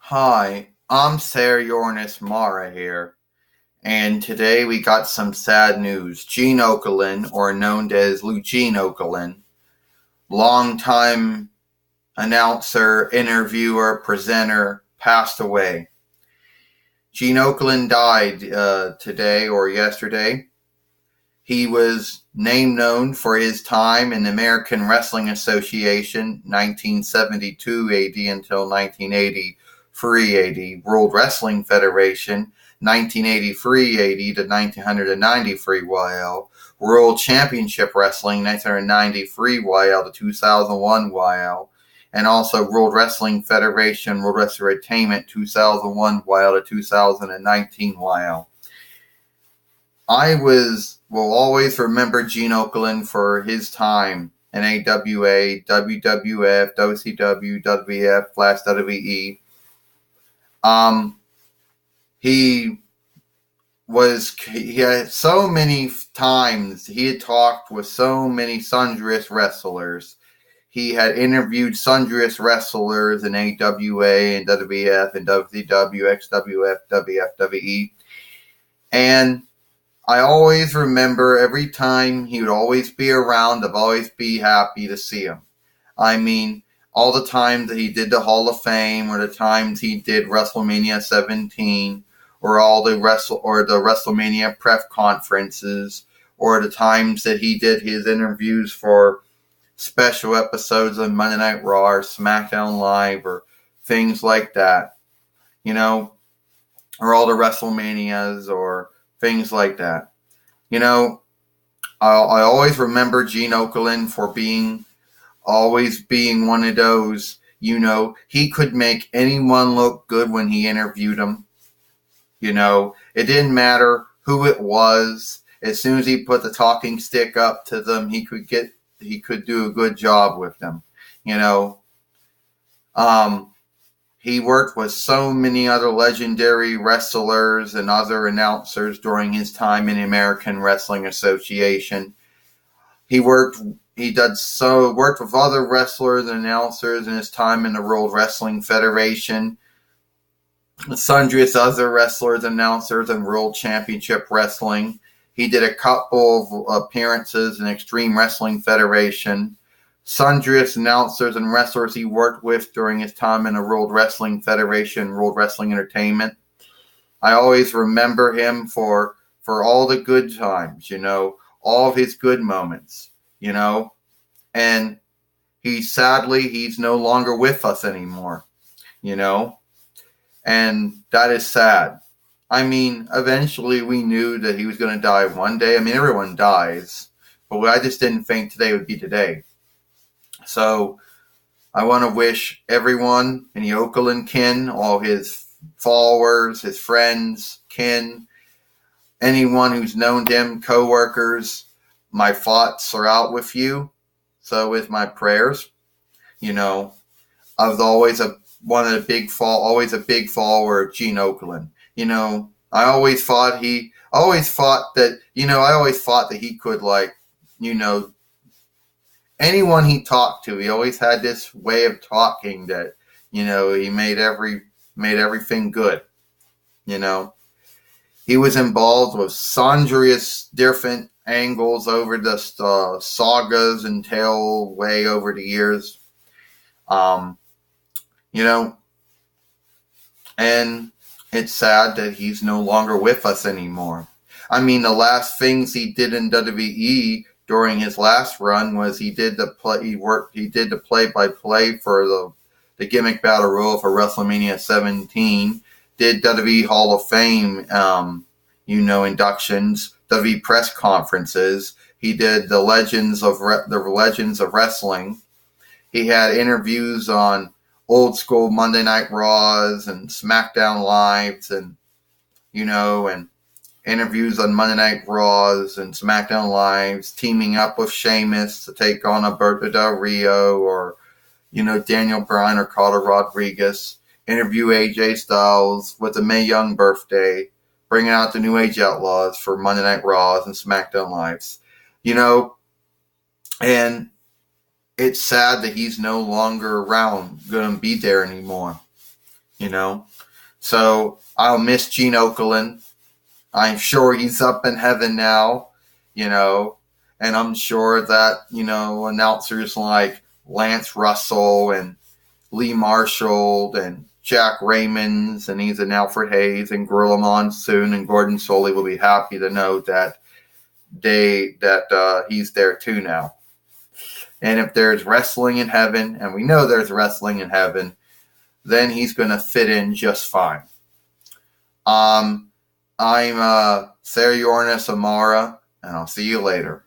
Hi, I'm Sarah Uranus Mara here, and today we got some sad news. Gene Okerlund, or known as Eugene Okerlund, longtime announcer, interviewer, presenter, passed away. Gene Okerlund died today or yesterday. He was known for his time in the American Wrestling Association, 1972 AD until 1983 AD, World Wrestling Federation, 1983 AD to 1993 YL, World Championship Wrestling, 1993 YL to 2001 YL, and also World Wrestling Federation, World Wrestling Entertainment, 2001 YL to 2019 YL. Will always remember Gene Okerlund for his time in AWA, WWF, WCW, WWF, WWE. He had so many times he had talked with so many sundress wrestlers. He had interviewed sundress wrestlers in AWA and WWF and WCW, XWF, WFWE, and I always remember every time he would always be around, I'd always be happy to see him. I mean, all the times that he did the Hall of Fame, or the times he did WrestleMania 17, or the WrestleMania press conferences, or the times that he did his interviews for special episodes of Monday Night Raw or SmackDown Live, or things like that, or all the WrestleManias, or things like that. I always remember Gene Okerlund for always being one of those, he could make anyone look good when he interviewed them. It didn't matter who it was. As soon as he put the talking stick up to them, he could do a good job with them. He worked with so many other legendary wrestlers and other announcers during his time in the American Wrestling Association. He worked with other wrestlers and announcers in his time in the World Wrestling Federation, sundress other wrestlers, announcers, and World Championship Wrestling. He did a couple of appearances in Extreme Wrestling Federation. Sundress announcers and wrestlers he worked with during his time in the World Wrestling Federation, World Wrestling Entertainment. I always remember him for all the good times, all of his good moments, and he's no longer with us anymore, and that is sad. I mean, eventually we knew that he was going to die one day. I mean, everyone dies, but I just didn't think today would be today. So I want to wish everyone in the Okerlund kin, all his followers, his friends, kin, anyone who's known him, co-workers, my thoughts are out with you. So with my prayers, I was always a big follower of Gene Okerlund. I always thought that he could, anyone he talked to, he always had this way of talking that, he made everything good. He was involved with sundress different angles over the sagas and tale way over the years. And it's sad that he's no longer with us anymore. I mean, the last things he did in WWE during his last run was he did the play-by-play for the gimmick battle royal for WrestleMania 17, did WWE Hall of Fame, inductions, WWE press conferences. He did the Legends of Wrestling. He had interviews on old school Monday Night Raws and SmackDown Lives, and interviews on Monday Night Raws and SmackDown Lives, teaming up with Sheamus to take on Alberto Del Rio or, Daniel Bryan or Carlos Rodriguez. Interview AJ Styles with the Mae Young birthday, bringing out the New Age Outlaws for Monday Night Raws and SmackDown Lives. And it's sad that he's no longer around, going to be there anymore. you know. So I'll miss Gene Okerlund. I'm sure he's up in heaven now, you know, and I'm sure that, announcers like Lance Russell and Lee Marshall and Jack Raymonds and Ethan Alfred Hayes and Gorilla Monsoon and Gordon Soley will be happy to know that he's there too now. And if there's wrestling in heaven, and we know there's wrestling in heaven, then he's going to fit in just fine. I'm Sarah Uranus Amara, and I'll see you later.